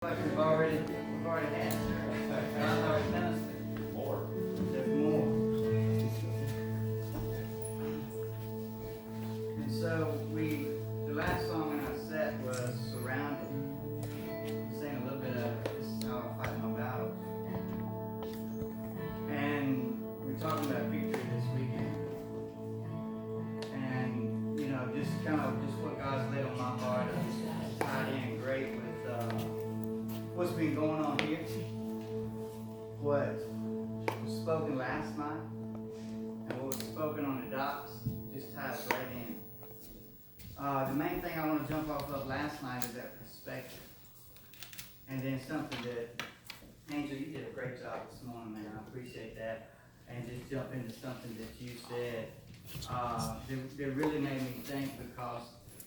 Like we've already had. God's already ministered. More. There's more. And so the last song in our set was Surrounded. We sang a little bit of it. This is how I fight my battles. And we're talking about victory this weekend. And, just what God's laid on my heart is tied in great with what's been going on here, what was spoken last night, and what was spoken on the docks just ties right in. The main thing I want to jump off of last night is that perspective. And then something that, Angel, you did a great job this morning, man. I appreciate that. And just jump into something that you said that really made me think, because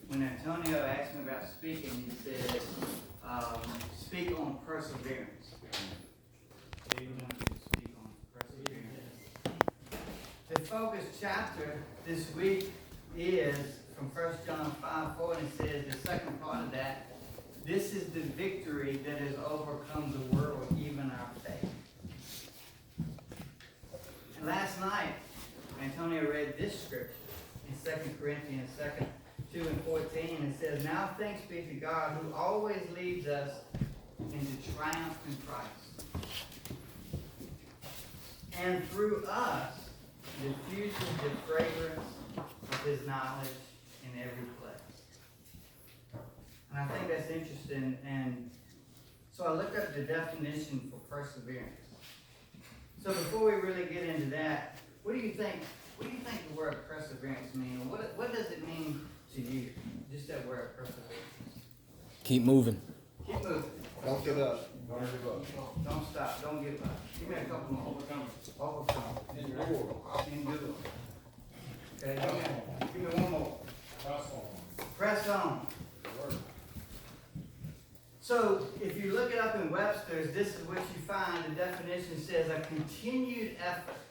when Antonio asked me about speaking, he said, speak on perseverance. He wanted you to speak on perseverance. The focus chapter this week is from 1 John 5:4, and it says, the second part of that, this is the victory that has overcome the world, even our faith. And last night, Antonio read this scripture in 2 Corinthians 2:14, and it says, now thanks be to God who always leads us into triumph in Christ. And through us diffuses the fragrance of his knowledge in every place. And I think that's interesting. And so I looked up the definition for perseverance. So before we really get into that, what do you think the word perseverance means? What does it mean to you? Just that word perseverance. Keep moving. Keep moving. Don't give up. Don't give up. Don't stop. Don't give up. Give me a couple more. Overcome. Endure. Okay, give me one more. Press on. So, if you look it up in Webster's, this is what you find. The definition says a continued effort.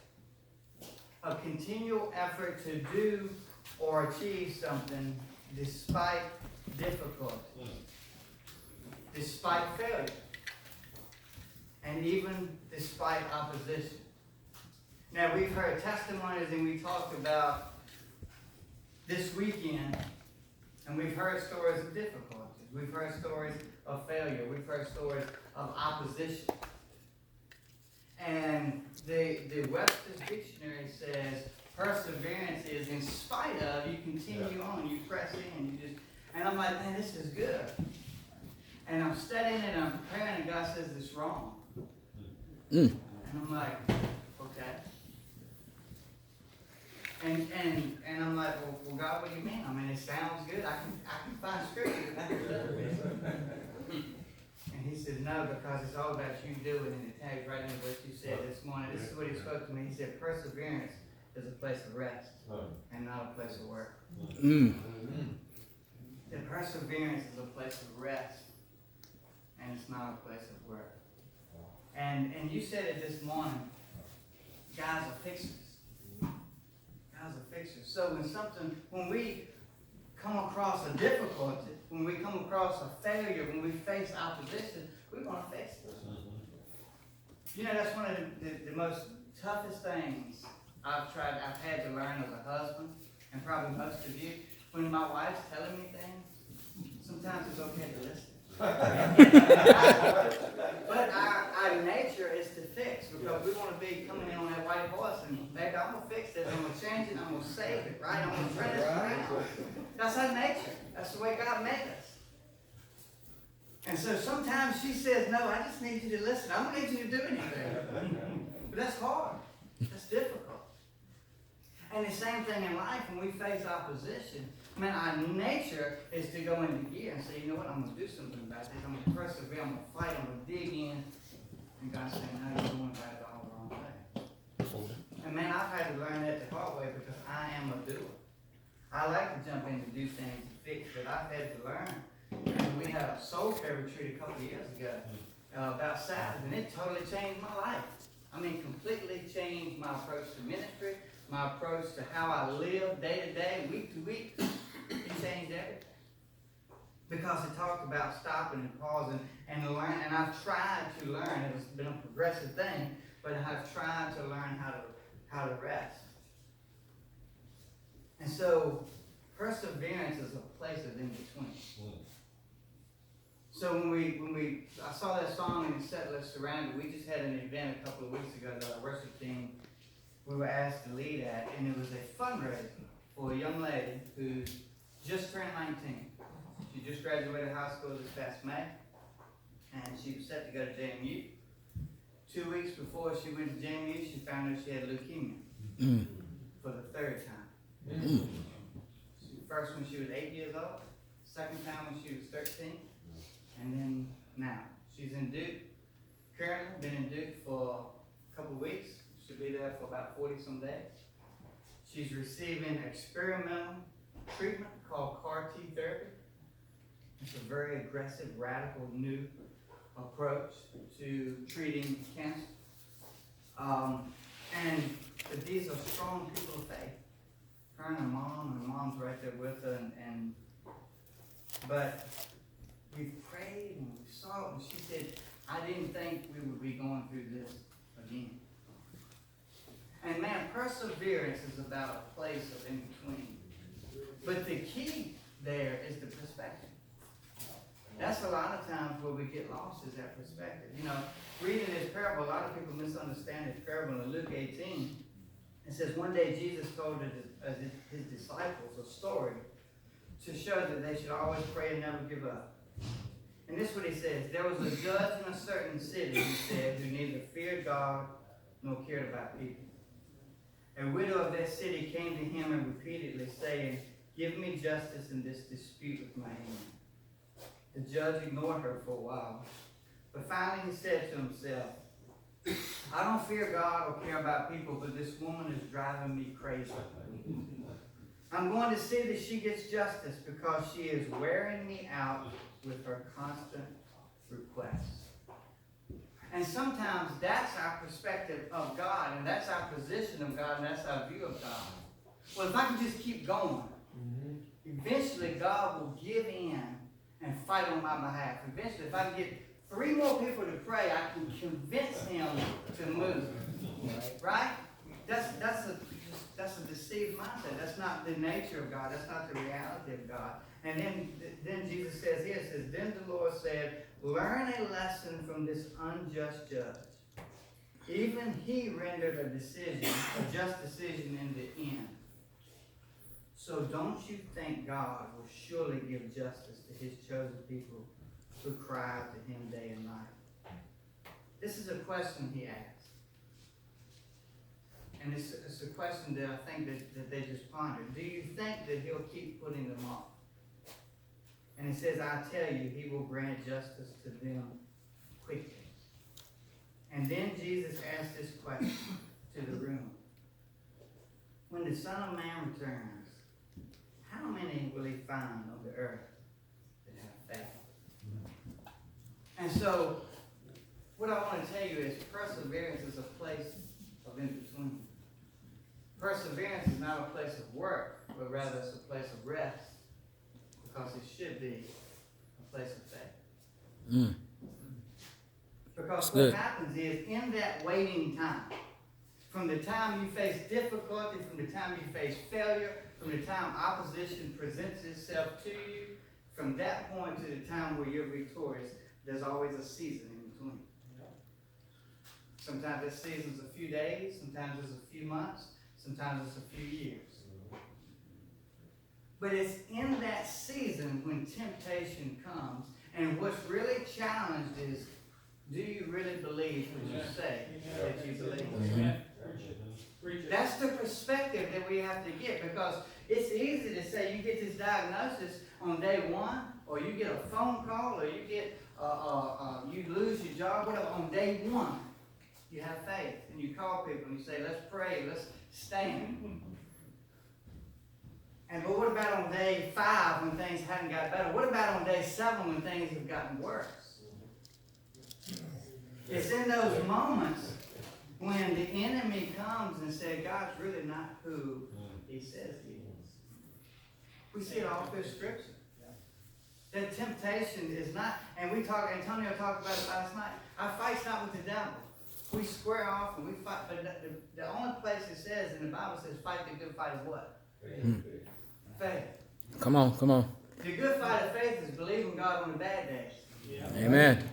A continual effort to do or achieve something despite difficulty. Despite failure. And even despite opposition. Now, we've heard testimonies and we talked about this weekend, and we've heard stories of difficulties. We've heard stories of failure. We've heard stories of opposition. And the Webster's Dictionary says perseverance is in spite of, you continue on, you press in, and I'm like, man, this is good. And I'm studying and I'm preparing, and God says it's wrong. And I'm like, okay. And I'm like, well, God, what do you mean? I mean, it sounds good. I can find scripture that And he said, no, because it's all about you doing it. And it tags right into what you said this morning. This is what he spoke to me. He said, perseverance is a place of rest and not a place of work. The perseverance is a place of rest and it's not a place of work. And you said it this morning, guys are fixers. Guys are fixers. So when we come across a difficulty, when we come across a failure, when we face opposition, we're going to fix it. That's one of the most toughest things I've had to learn as a husband, and probably most of you. When my wife's telling me things, sometimes it's okay to listen. But our nature is to fix, because we want to be coming in on that white horse and, baby, I'm going to fix this, I'm going to change it, I'm going to save it, right? I'm going to turn this around. That's our nature. That's the way God made us. And so sometimes she says, no, I just need you to listen. I don't need you to do anything. But that's hard. That's difficult. And the same thing in life, when we face opposition, our nature is to go into gear and say, you know what, I'm going to do something about this. I'm going to persevere, I'm going to fight, I'm going to dig in. And God's saying, no, you're going about it all the wrong way. And I've had to learn that the hard way, because I am a doer. I like to jump in to do things to fix, but I've had to learn. And we had a soul care retreat a couple of years ago about Sabbath, and it totally changed my life. Completely changed my approach to ministry, my approach to how I live day to day, week to week. It changed everything. because it talked about stopping and pausing and learn. And I've tried to learn. It's been a progressive thing, but I've tried to learn how to rest. And so, perseverance is a place of in between. So when I saw that song and Set List Surrounded, we just had an event a couple of weeks ago that our worship team, we were asked to lead at, and it was a fundraiser for a young lady who just turned 19. She just graduated high school this past May, and she was set to go to JMU. 2 weeks before she went to JMU, she found out she had leukemia for the third time. First when she was 8 years old, second time when she was 13, and then now. She's in Duke, currently been in Duke for a couple of weeks. She'll be there for about 40 some days. She's receiving experimental treatment called CAR T therapy. It's a very aggressive, radical, new approach to treating cancer. But these are strong people of faith. Her and her mom's right there with her, but we prayed and we saw it, and she said, I didn't think we would be going through this again. And man, perseverance is about a place of in between. But the key there is the perspective. That's a lot of times where we get lost, is that perspective. You know, reading this parable, a lot of people misunderstand this parable in Luke 18. It says, one day Jesus told his disciples a story to show that they should always pray and never give up. And this is what he says. There was a judge in a certain city, he said, who neither feared God nor cared about people. A widow of that city came to him and repeatedly saying, give me justice in this dispute with my enemy. The judge ignored her for a while. But finally he said to himself, I don't fear God or care about people, but this woman is driving me crazy. I'm going to see that she gets justice because she is wearing me out with her constant requests. And sometimes that's our perspective of God, and that's our position of God, and that's our view of God. Well, if I can just keep going, eventually God will give in and fight on my behalf. Eventually, if I can get 3 more people to pray, I can convince him to move. Right? That's a deceived mindset. That's not the nature of God. That's not the reality of God. And then Jesus says here, it says, then the Lord said, learn a lesson from this unjust judge. Even he rendered a just decision in the end. So don't you think God will surely give justice to his chosen people who cry out to him day and night? This is a question he asked. And it's a question that I think that they just pondered. Do you think that he'll keep putting them off? And it says, I tell you, he will grant justice to them quickly. And then Jesus asked this question to the room. When the Son of Man returns, how many will he find on the earth that have faith? And so, what I want to tell you is perseverance is a place of in-between. Perseverance is not a place of work, but rather it's a place of rest, because it should be a place of faith. Because what happens is, in that waiting time, from the time you face difficulty, from the time you face failure, from the time opposition presents itself to you, from that point to the time where you're victorious, there's always a season in between. Sometimes that season's a few days, sometimes it's a few months, sometimes it's a few years. But it's in that season when temptation comes, and what's really challenged is, do you really believe what you say that you believe? That's the perspective that we have to get, because it's easy to say you get this diagnosis on day 1, or you get a phone call, or you get you lose your job, whatever, on day 1. You have faith, and you call people and you say, let's pray, let's stand. But what about on day 5 when things haven't got better? What about on day 7 when things have gotten worse? It's in those moments when the enemy comes and says, God's really not who he says he is. We see it all through Scripture. That temptation is not, and Antonio talked about it last night. Our fight's not with the devil. We square off and we fight, but the only place it says in the Bible says fight the good fight of what? Faith. Come on. The good fight of faith is believing God on the bad days. Yeah. Amen.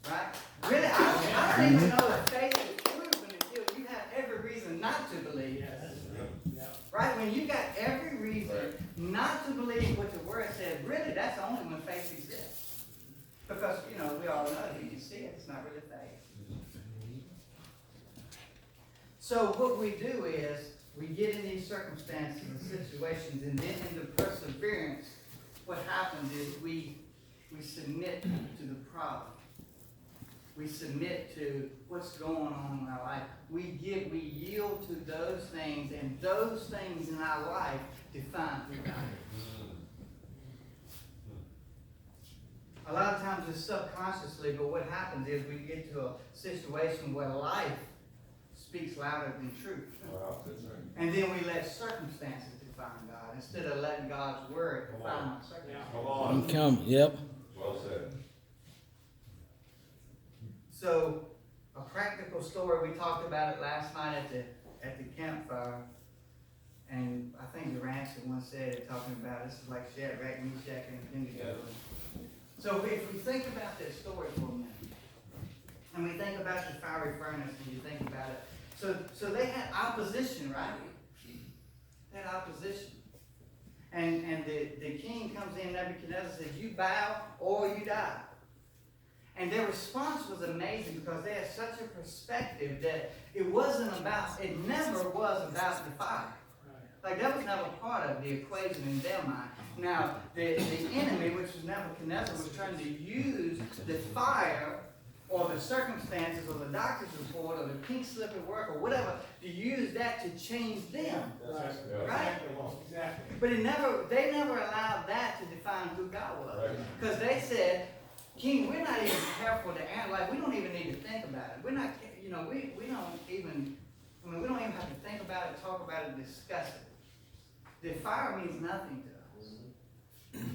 Right? Really, I think to know that faith is proven until you have every reason not to believe. Right? When you got every reason not to believe what the Word says, really, that's only when faith exists. Because, we all know if you can see it, it's not really faith. So what we do is, we get in these circumstances and situations, and then in the perseverance, what happens is we submit to the problem. We submit to what's going on in our life. We yield to those things, and those things in our life define who God is. A lot of times it's subconsciously, but what happens is we get to a situation where life speaks louder than truth. Wow, that's right. And then we let circumstances define God instead of letting God's word define our circumstances. Come on. Come. Yep. Well said. So, a practical story, we talked about it last night at the campfire, and I think the rancher once said it, talking about this is like Shadrach, Meshach, and Abednego. So if we think about this story for a minute, and we think about the fiery furnace, and you think about it, so they had opposition, right? They had opposition. And the king comes in, Nebuchadnezzar says, you bow or you die. And their response was amazing because they had such a perspective that it never was about the fire. Like that was never part of the equation in their mind. Now, the enemy, which was Nebuchadnezzar, was trying to use the fire or the circumstances or the doctor's report or the pink slip at work or whatever to use that to change them. Right? Exactly. But they never allowed that to define who God was. Because they said, King, we're not even careful to analyze. We don't even need to think about it. We're not, we don't even have to think about it, talk about it, discuss it. The fire means nothing to us.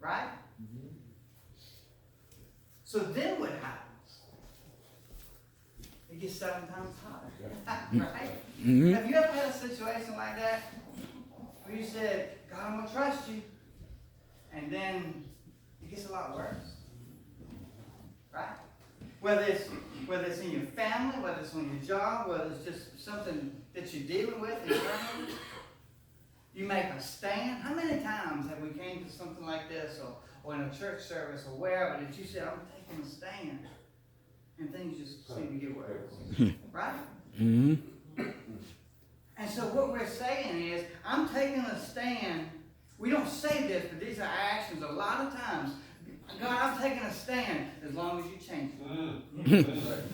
Right? So then what happens? It gets 7 times hotter. Right? Mm-hmm. Have you ever had a situation like that? Where you said, God, I'm going to trust you. And then it gets a lot worse. Right? Whether it's in your family, whether it's on your job, whether it's just something that you're dealing with internally, you make a stand. How many times have we came to something like this, or in a church service, or wherever, that you said, I'm taking a stand, and things just seem to get worse, right? Mm-hmm. And so what we're saying is, I'm taking a stand. We don't say this, but these are actions a lot of times. God, I'm taking a stand as long as you change it.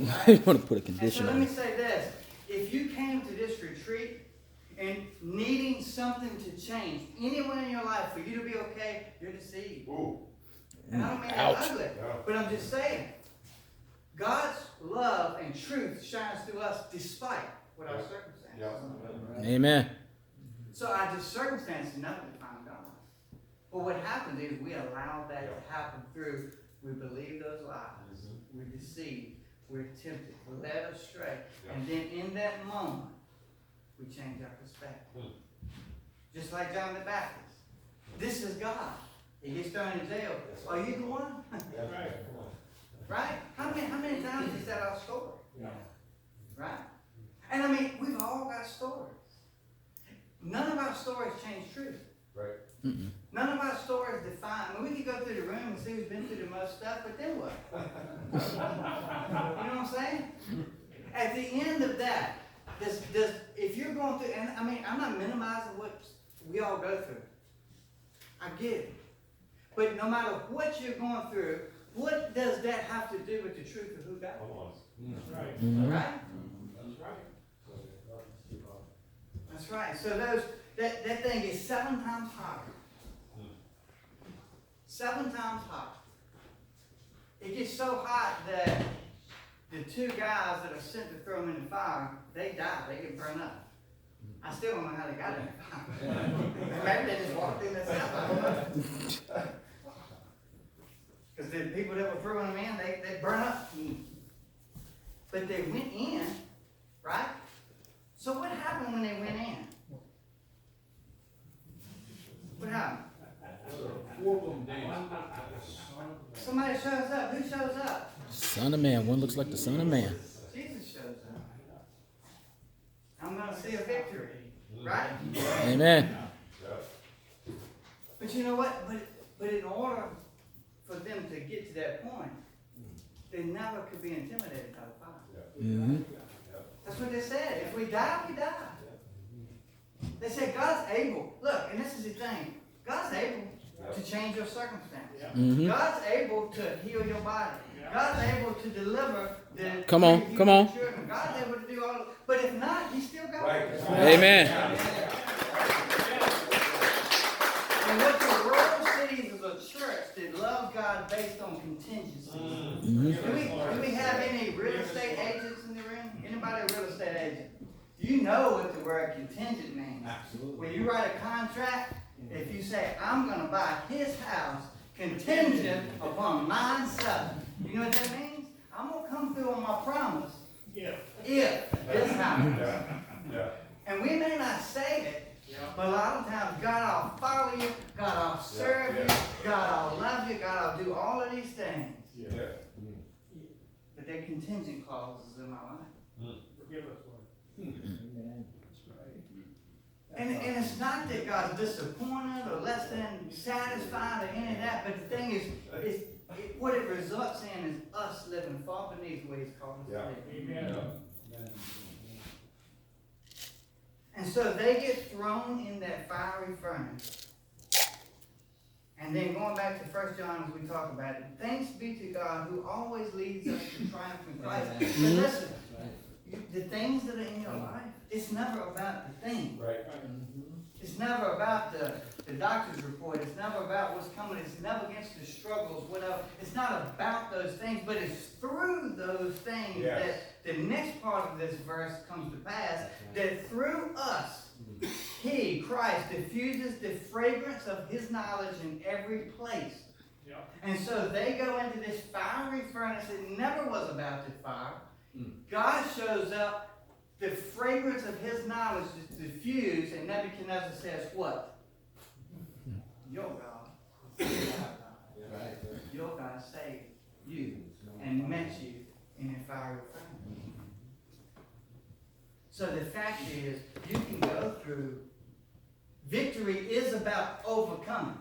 Right? You want to put a And condition so let on me it. say this. If you came to this retreat and needing something to change anywhere in your life for you to be okay, you're deceived. Ooh. And I don't mean that Ouch. ugly, but I'm just saying, God's love and truth shines through us despite what our circumstances. Amen. So our circumstances never define God. But what happens is we allow that to happen through, we believe those lies, we're deceived, we're tempted, we're led astray, and then in that moment, we change our perspective. Just like John the Baptist. This is God. He gets thrown in jail. Are you the one? Right? How many times is that our story? Right? And I mean, we've all got stories. None of our stories change truth. Right. Mm-mm. None of our stories define. I mean, we could go through the room and see who's been through the most stuff, but then what? You know what I'm saying? At the end of that, if you're going through, and I mean, I'm not minimizing what we all go through. I get it. But no matter what you're going through, what does that have to do with the truth of who God is? That's right. Mhm. Right? That's right. That's right. So that thing is 7 times hotter. 7 times hotter. It gets so hot that the 2 guys that are sent to throw them in the fire, they die. They get burned up. I still don't know how they got in the fire. Maybe they just walked in themselves. I don't know. Because the people that were throwing them in, they burn up. But they went in, right? So what happened when they went in? What happened? Somebody shows up. Who shows up? Son of man. One looks like the Son of Man. Jesus shows up. I'm going to see a victory, right? Amen. But you know what? But in order for them to get to that point, they never could be intimidated by the fire. Mm-hmm. That's what they said. If we die, we die. They said God's able. Look, and this is the thing. God's able to change your circumstance. Mm-hmm. God's able to heal your body. God's able to deliver the Come on, the come on. children. God's able to do all of it. But if not, He's still God. Amen. And what the world sees is a church that loves God based on contingencies. Mm-hmm. Do we have any real estate agents in the room? Anybody a real estate agent? You know what the word contingent means. Absolutely. When you write a contract, if you say, I'm going to buy his house contingent upon mine selling, you know what that means? I'm going to come through on my promise if this happens. And we may not say it, but a lot of times God will follow you, God will serve you, God will love you, God will do all of these things. But they're contingent clauses in my life. Forgive us, Lord. And it's not that God's disappointed or less than satisfied or any of that, but the thing is what it results in is us living far beneath where He's called us to live. Amen. And so they get thrown in that fiery furnace. And then going back to 1 John as we talk about it, thanks be to God who always leads us to triumph in Christ. But listen, the things that are in your life, it's never about the thing. Right. It's never about the doctor's report. It's never about what's coming. It's never against the struggles, whatever. It's not about those things, but it's through those things that the next part of this verse comes to pass, that through us, He, Christ, diffuses the fragrance of His knowledge in every place. And so they go into this fiery furnace. It never was about the fire. God shows up. The fragrance of His knowledge is diffused, and Nebuchadnezzar says, what? Your God. Your God saved you and met you in a fiery furnace. So the fact is, you can go through. Victory is about overcoming.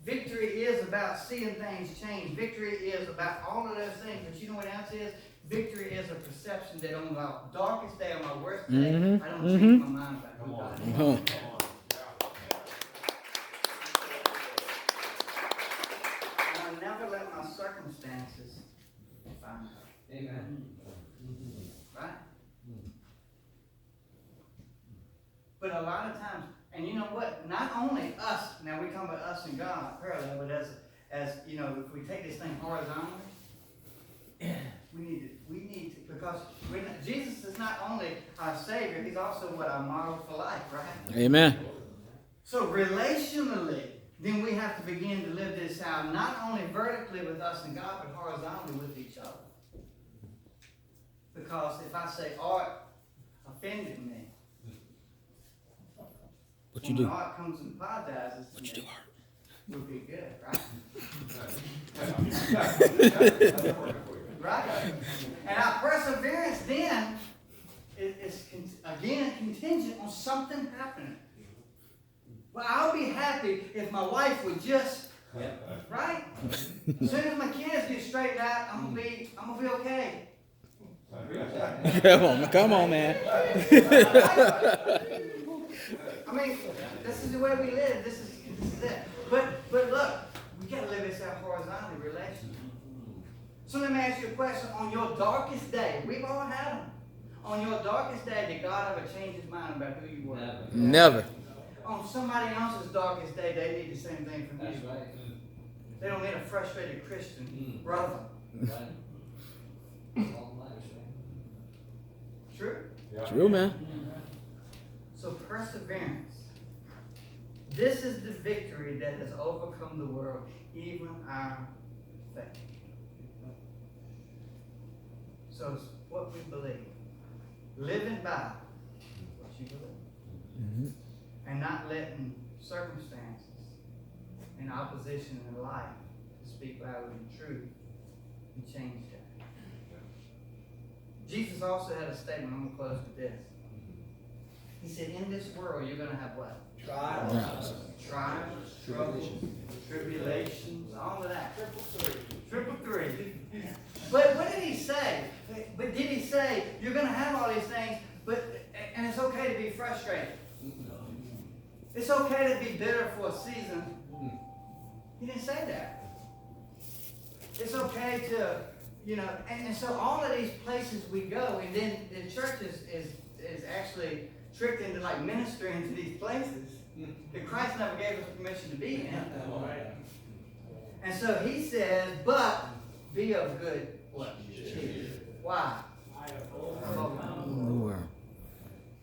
Victory is about seeing things change. Victory is about all of those things. But you know what else is? Victory is a perception that on my darkest day, on my worst day, I don't change my mind about who God is. Come on. And I never let my circumstances define me. Amen. Right? But a lot of times, and you know what? Not only us, now we talk about us and God parallel, but as you know, if we take this thing horizontally, we need to, because Jesus is not only our Savior, He's also what our model for life, right? Amen. So relationally, then we have to begin to live this out, not only vertically with us and God, but horizontally with each other. Because if I say Art offended me, What you when do? Art comes and apologizes to What you do, me, Art? would be good, right? Right? And our perseverance then is again contingent on something happening. Well, I'll be happy if my wife would just, right? As soon as my kids get straightened out, I'm gonna be okay. Come on, man. I mean, this is the way we live. This is it. But look, we gotta live this out horizontally, relationally. So let me ask you a question. On your darkest day, we've all had them. On your darkest day, did God ever change His mind about who you were? Never. On somebody else's darkest day, they need the same thing from you. That's right. They don't need a frustrated Christian brother. True? True, man. So perseverance. This is the victory that has overcome the world, even our faith. So it's what we believe. Living by what you believe. And not letting circumstances and opposition in life to speak louder than truth and change that. Jesus also had a statement. I'm going to close with this. He said, in this world, you're going to have what? Trials. Trials, troubles, tribulations, all of that. Triple three. But what did he say? But did he say, you're going to have all these things, and it's okay to be frustrated? It's okay to be bitter for a season. He didn't say that. It's okay to, and so all of these places we go, and then the church is actually tricked into like ministering to these places that Christ never gave us permission to be in. And so he says, but be of good what? Cheer. Why?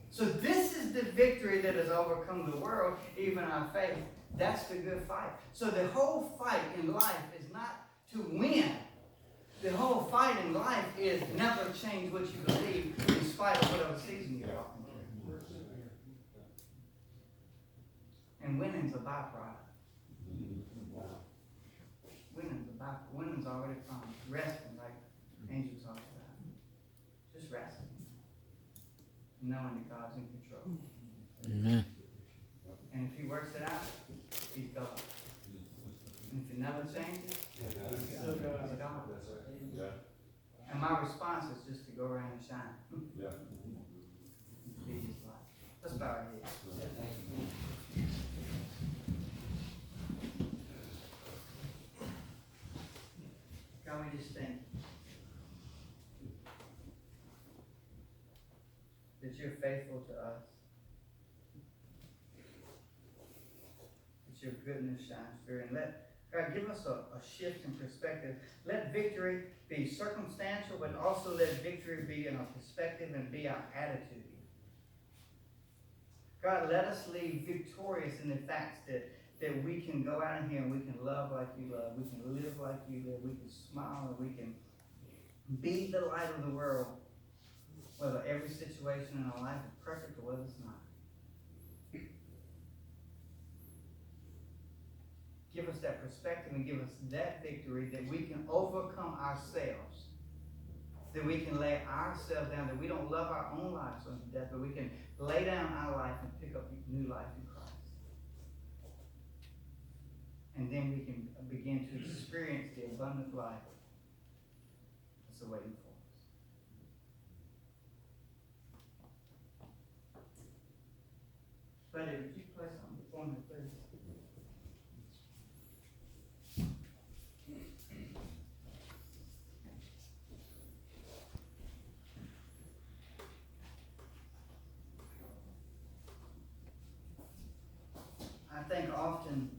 So this is the victory that has overcome the world, even our faith. That's the good fight. So the whole fight in life is not to win. The whole fight in life is never change what you believe in spite of whatever season you're walking through. And winning's a byproduct. Winning's already promised. Resting, like Angel talked about. Just resting. Knowing that God's in control. Amen. And if he works it out, he's God. And if it never changes, he's still God. And my response is just to go around and shine. Be his light. Let's bow our heads. God, we just thank you that you're faithful to us. That your goodness shines through. And God, give us a shift in perspective. Let victory be circumstantial, but also let victory be in our perspective and be our attitude. God, let us leave victorious in the fact that we can go out in here and we can love like you love. We can live like you live. We can smile and we can be the light of the world. Whether every situation in our life is perfect or whether it's not. Give us that perspective and give us that victory that we can overcome ourselves. That we can lay ourselves down, that we don't love our own lives unto death, but we can lay down our life and pick up new life in Christ. And then we can begin to experience the abundant life that's awaiting for us. Buddy, would you play something for me, please? I think often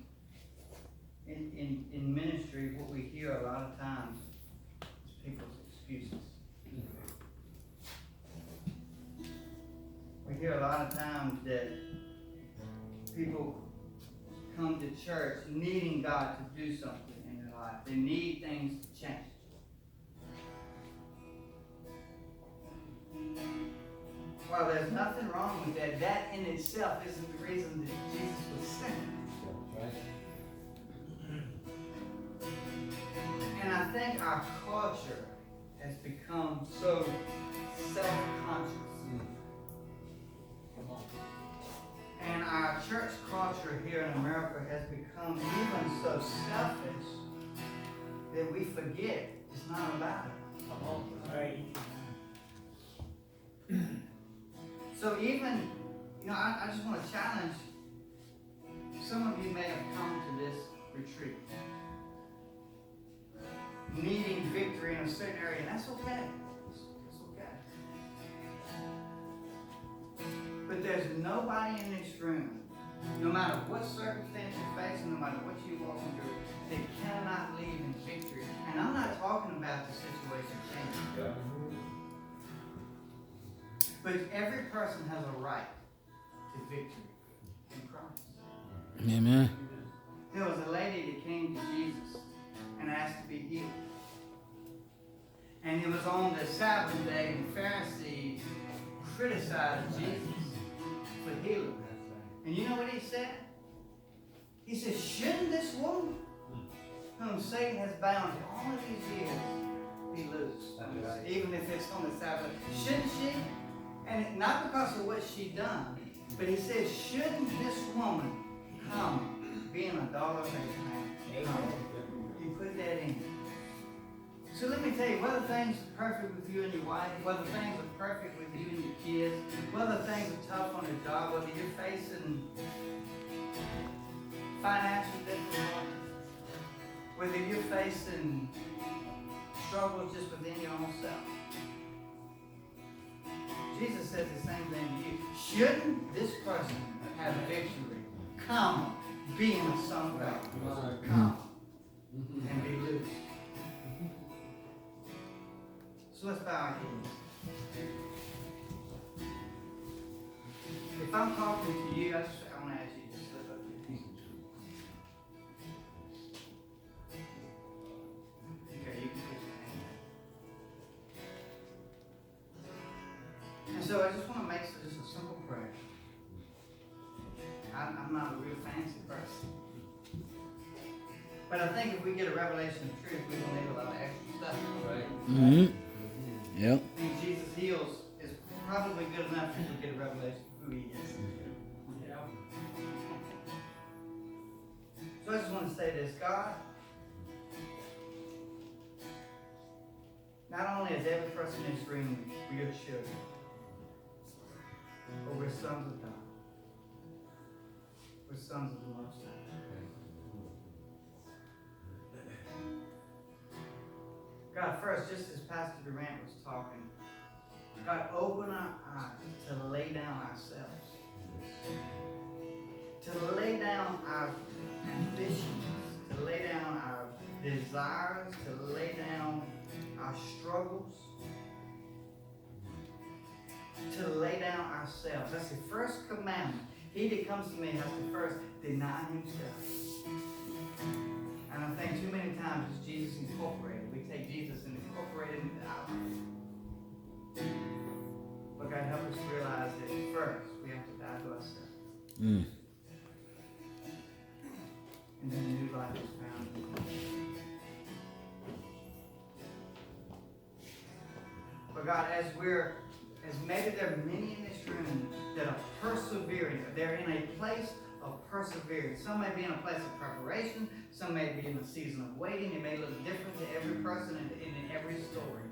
in ministry, what we hear a lot of times is people's excuses. We hear a lot of times that people come to church needing God to do something in their life. They need things to change. While there's nothing wrong with that, that in itself isn't the reason that Jesus was sent. And I think our culture has become so self-conscious. And our church culture here in America has become even so selfish that we forget it's not about it. So even, I just want to challenge, some of you may have come to this retreat needing victory in a certain area, and that's okay. It's okay. But there's nobody in this room, no matter what circumstance you're facing, no matter what you're walking through, that cannot leave in victory. And I'm not talking about the situation changing. But every person has a right to victory in Christ. Amen. There was a lady that came to Jesus, and asked to be healed. And it was on the Sabbath day, and the Pharisees criticized Jesus for healing. And you know what he said? He said, shouldn't this woman, whom Satan has bound all of these years, be loose? Even if it's on the Sabbath. Shouldn't she? And not because of what she done, but he says, shouldn't this woman come, being a daughter of Abraham? You put that in. So let me tell you, whether things are perfect with you and your wife, whether things are perfect with you and your kids, whether things are tough on the job, whether you're facing financial difficulties, whether you're facing struggles just within your own self, Jesus says the same thing to you. Shouldn't this person have victory? Come, being a son of God. Come and be loose. So let's bow our heads. If I'm talking to you, I want to ask you to slip up your hand. Okay, you can put your hand down. And so I just want to make just a simple prayer. I'm not a real fancy person. But I think if we get a revelation of truth, we don't need a lot of extra stuff. Right? Mm-hmm. Yep. I think Jesus heals is probably good enough if we get a revelation of who he is. Yeah. So I just want to say this, God, not only is every person in this room your children, but we're sons of God. We're sons of the Most High. God, first, just as Pastor Durant was talking, God, open our eyes to lay down ourselves, to lay down our ambitions, to lay down our desires, to lay down our struggles, to lay down ourselves. That's the first commandment. He that comes to me has to first deny himself. And I think too many times it's Jesus incorporated. We take Jesus and incorporate it into our life. But God, help us realize that first we have to die to ourselves. Mm. And then a new life is found in Him. But God, as maybe there are many in this room that are persevering, they're in a place of perseverance. Some may be in a place of preparation. Some may be in a season of waiting. It may look different to every person and in every story.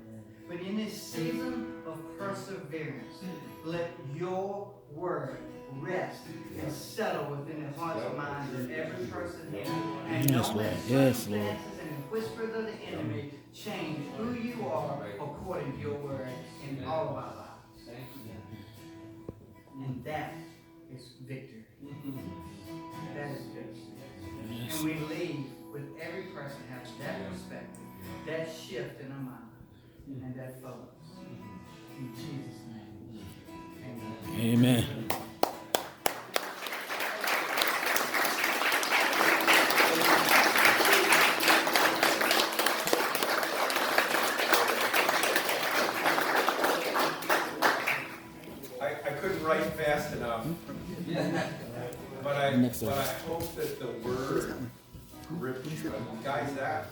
But in this season of perseverance, let your word rest and settle within the hearts and minds of every person here. And Yes, don't let Lord. Yes, circumstances and the whispers of the enemy change who you are according to your word in all of our lives. And that is victory. That is good. And we leave with every person having that perspective, that shift in their mind, and that focus. In Jesus' name. Amen. Amen. I couldn't write fast enough. But I hope that the word grips you. Guys, that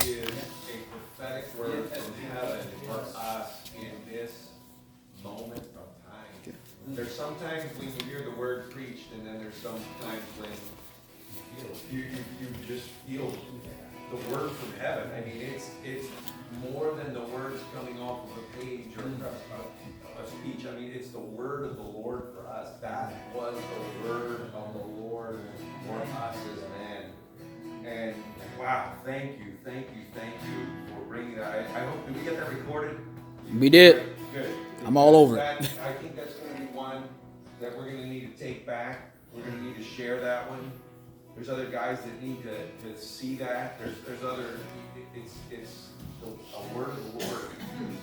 is a prophetic word from heaven for us in this moment of time. There's sometimes when you hear the word preached, and then there's sometimes when you just feel the word from heaven. I mean, it's more than the words coming off of a page or a speech. I mean, it's the word of the Lord for us. That was the word of the Lord for us as men. And wow, thank you for bringing that. I hope, did we get that recorded? We did. Good. I'm all over it. I think that's going to be one that we're going to need to take back. We're going to need to share that one. There's other guys that need to see that. There's other, it's a word of the Lord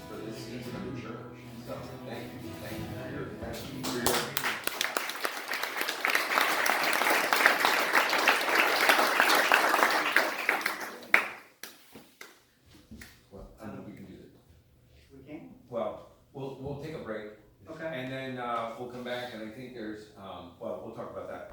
for this season of the church. So thank you for your well, we'll take a break, Okay. and then, we'll come back, and I think there's, well, we'll talk about that.